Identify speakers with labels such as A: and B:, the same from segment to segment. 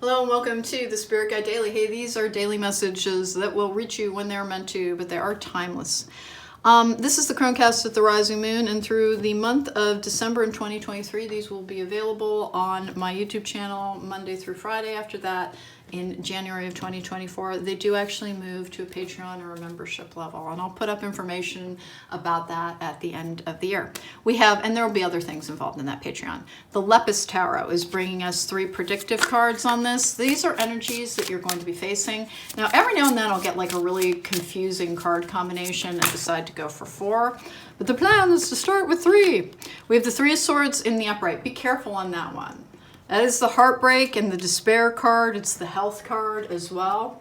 A: Hello and welcome to the Spirit Guide Daily. Hey, these are daily messages that will reach you when they're meant to, but they are timeless. This is the cronecast at the rising moon, and through the month of December in 2023, these will be available on my YouTube channel Monday through Friday. After that, in January of 2024, they do actually move to a Patreon or a membership level, and I'll put up information about that at the end of the year. We have, and there will be other things involved in that Patreon. The Lepus Tarot is bringing us 3 predictive cards on this. These are energies that you're going to be facing. Now, every now and then I'll get like a really confusing card combination and decide to go for 4, but the plan is to start with 3. We have the 3 of Swords in the upright. Be careful on that one. That is the heartbreak and the despair card. It's the health card as well.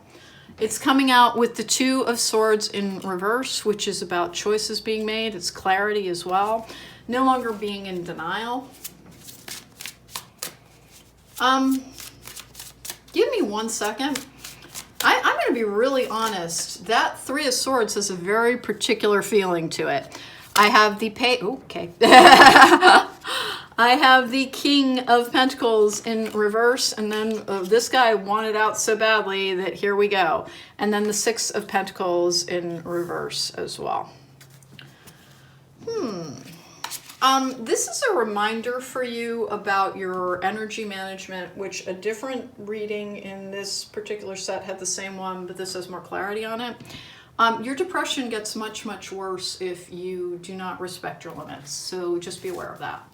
A: It's coming out with the 2 of Swords in reverse, which is about choices being made. It's clarity as well. No longer being in denial. Give me 1 second. I'm going to be really honest. That 3 of Swords has a very particular feeling to it. I have the I have the King of Pentacles in reverse, and then this guy wanted out so badly that here we go. And then the 6 of Pentacles in reverse as well. This is a reminder for you about your energy management, which a different reading in this particular set had the same one, but this has more clarity on it. Your depression gets much, much worse if you do not respect your limits. So just be aware of that.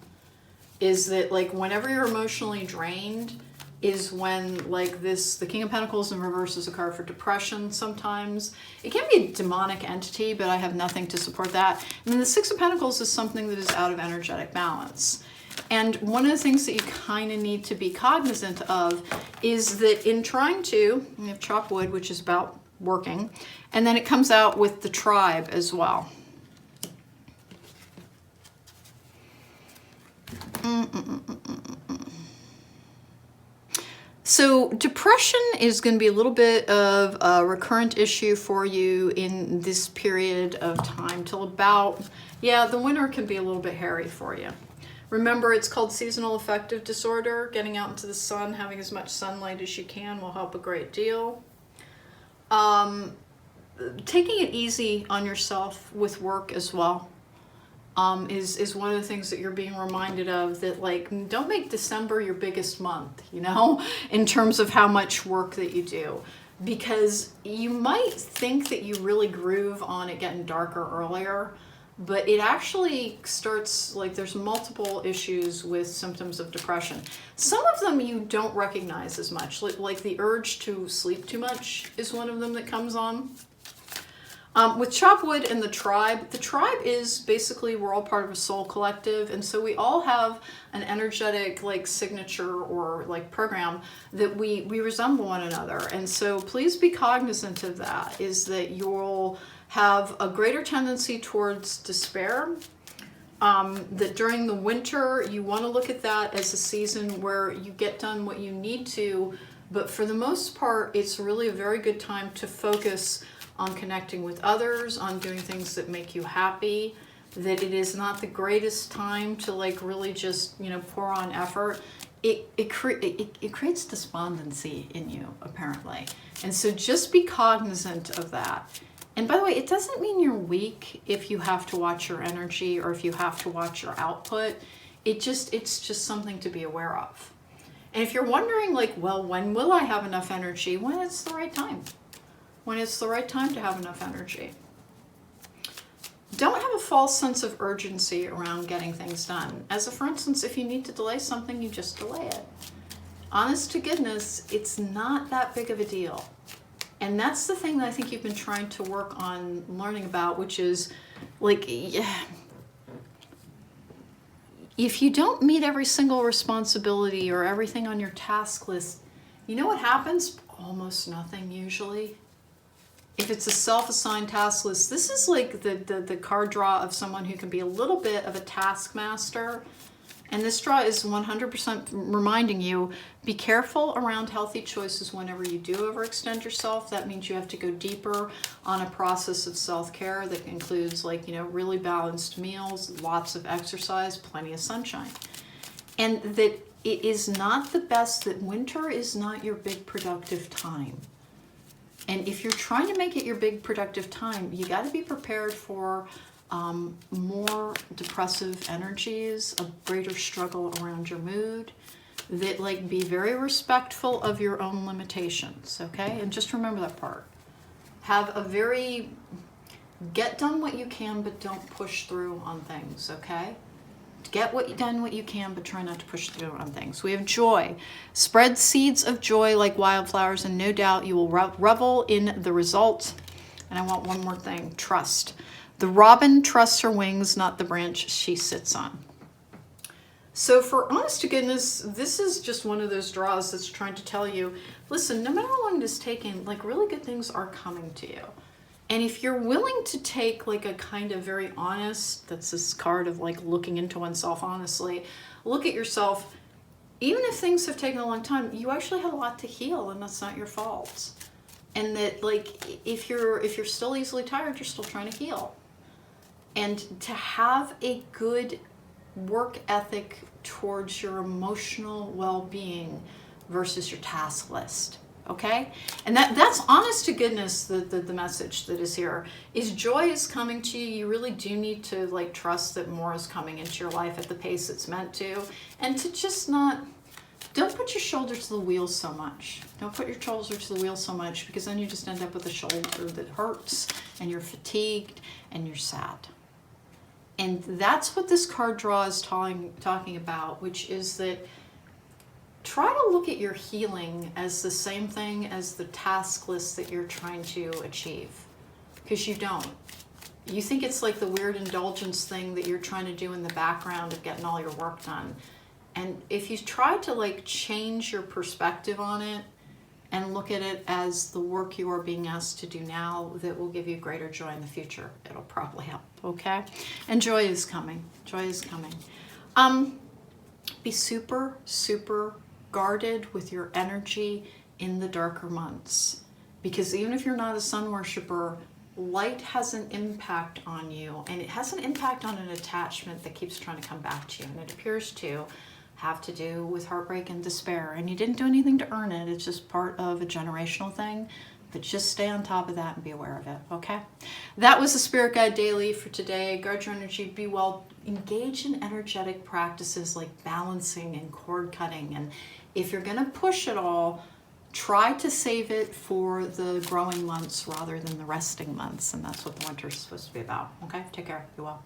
A: Is that like whenever you're emotionally drained is when like this, the King of Pentacles in reverse is a card for depression sometimes. It can be a demonic entity, but I have nothing to support that. And then the 6 of Pentacles is something that is out of energetic balance. And one of the things that you kind of need to be cognizant of is that in trying to, we have chop wood, which is about working, and then it comes out with the tribe as well. So depression is going to be a little bit of a recurrent issue for you in this period of time till about, the winter can be a little bit hairy for you. Remember, it's called seasonal affective disorder. Getting out into the sun, having as much sunlight as you can will help a great deal. Taking it easy on yourself with work as well. Is one of the things that you're being reminded of, that like, don't make December your biggest month, you know, in terms of how much work that you do, because you might think that you really groove on it getting darker earlier, but it actually starts, like there's multiple issues with symptoms of depression. Some of them you don't recognize as much, like the urge to sleep too much is one of them that comes on. With Chopwood and the tribe is basically, we're all part of a soul collective, and so we all have an energetic like signature or like program that we resemble one another. And so please be cognizant of that, is that you'll have a greater tendency towards despair. That during the winter, you want to look at that as a season where you get done what you need to, but for the most part, it's really a very good time to focus on connecting with others, on doing things that make you happy, that it is not the greatest time to like really just, pour on effort. It creates despondency in you, apparently. And so just be cognizant of that. And by the way, it doesn't mean you're weak if you have to watch your energy or if you have to watch your output. It's just something to be aware of. And if you're wondering like, well, when will I have enough energy? When it's the right time. When it's the right time to have enough energy. Don't have a false sense of urgency around getting things done. As for instance, if you need to delay something, you just delay it. Honest to goodness, it's not that big of a deal. And that's the thing that I think you've been trying to work on learning about, which is like, if you don't meet every single responsibility or everything on your task list, you know what happens? Almost nothing usually. If it's a self-assigned task list, this is like the card draw of someone who can be a little bit of a taskmaster. And this draw is 100% reminding you, be careful around healthy choices whenever you do overextend yourself. That means you have to go deeper on a process of self-care that includes like, really balanced meals, lots of exercise, plenty of sunshine. And that it is not the best, that winter is not your big productive time. And if you're trying to make it your big productive time, you got to be prepared for more depressive energies, a greater struggle around your mood, that like be very respectful of your own limitations, okay? And just remember that part. Have a very, get done what you can, but don't push through on things, okay? Get done what you can, but try not to push through on things. We have joy. Spread seeds of joy like wildflowers, and no doubt you will revel in the result. And I want one more thing, trust. The robin trusts her wings, not the branch she sits on. So for honest to goodness, this is just one of those draws that's trying to tell you, listen, no matter how long it is taking, like really good things are coming to you. And if you're willing to take like a kind of very honest, that's this card of like looking into oneself honestly, look at yourself, even if things have taken a long time, you actually have a lot to heal, and that's not your fault. And that like, if you're still easily tired, you're still trying to heal. And to have a good work ethic towards your emotional well-being versus your task list. Okay? And that's honest to goodness, the message that is here is joy is coming to you. You really do need to like trust that more is coming into your life at the pace it's meant to, and to just don't put your shoulder to the wheel so much. Don't put your shoulder to the wheel so much, because then you just end up with a shoulder that hurts, and you're fatigued, and you're sad. And that's what this card draw is talking about, which is that try to look at your healing as the same thing as the task list that you're trying to achieve, because you don't. You think it's like the weird indulgence thing that you're trying to do in the background of getting all your work done. And if you try to like change your perspective on it and look at it as the work you are being asked to do now that will give you greater joy in the future, it'll probably help, okay? And joy is coming. Joy is coming. Be super, super guarded with your energy in the darker months, because even if you're not a sun worshiper, light has an impact on you, and it has an impact on an attachment that keeps trying to come back to you, and it appears to have to do with heartbreak and despair, and you didn't do anything to earn it. It's just part of a generational thing, but just stay on top of that and be aware of it, okay? That was the Spirit Guide Daily for today. Guard your energy, be well, engage in energetic practices like balancing and cord cutting, and if you're gonna push it all, try to save it for the growing months rather than the resting months, and that's what the winter is supposed to be about, okay? Take care, be well.